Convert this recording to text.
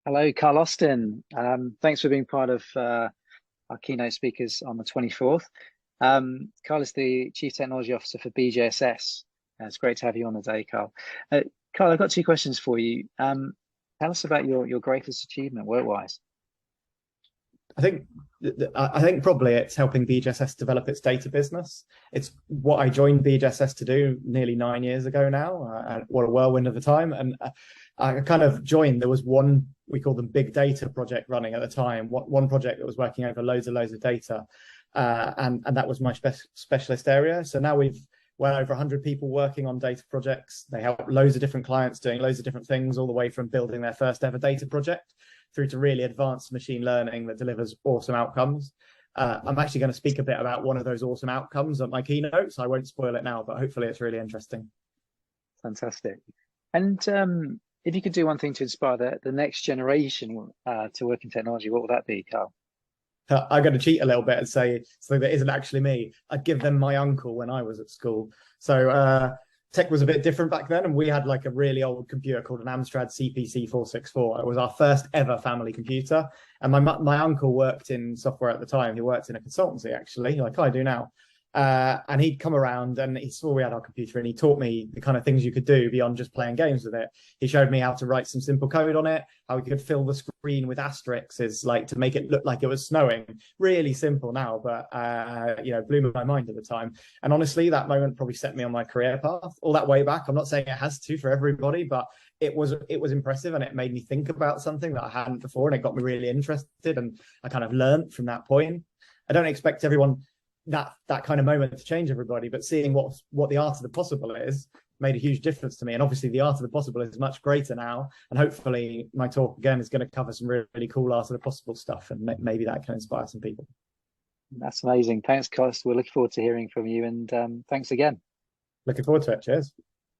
Hello, Carl Austin. Thanks for being part of our keynote speakers on the 24th. Carl is the Chief Technology Officer for BJSS. It's great to have you on the day, Carl. Carl, I've got two questions for you. Tell us about your greatest achievement work-wise. I think I think probably it's helping BJSS develop its data business. It's what I joined BJSS to do nearly 9 years ago now. What a whirlwind of a time! And I kind of joined. There was one, we called them big data project running at the time. One project that was working over loads of data, and that was my specialist area. So now we're over 100 people working on data projects. They help loads of different clients doing loads of different things, all the way from building their first ever data project through to really advanced machine learning that delivers awesome outcomes. I'm actually going to speak a bit about one of those awesome outcomes at my keynote, so I won't spoil it now, but hopefully it's really interesting. Fantastic. And if you could do one thing to inspire the next generation to work in technology, what would that be, Carl? I'm going to cheat a little bit and say something that isn't actually me. I'd give them my uncle when I was at school. So tech was a bit different back then, and we had like a really old computer called an Amstrad CPC 464. It was our first ever family computer, and my uncle worked in software at the time. He worked in a consultancy, actually, like I do now. And he'd come around and he saw we had our computer, and he taught me the kind of things you could do beyond just playing games with it. He showed me how to write some simple code on it, how we could fill the screen with asterisks, like to make it look like it was snowing. Really simple now, but blew my mind at the time. And honestly, that moment probably set me on my career path all that way back. I'm not saying it has to for everybody, but it was impressive, and it made me think about something that I hadn't before, and it got me really interested, and I kind of learned from that point. I don't expect everyone that kind of moment to change everybody, but seeing what the art of the possible is made a huge difference to me. And obviously the art of the possible is much greater now, and hopefully my talk again is going to cover some really, really cool art of the possible stuff, and maybe that can inspire some people. That's amazing. Thanks, Carl. We're looking forward to hearing from you, and thanks again. Looking forward to it. Cheers.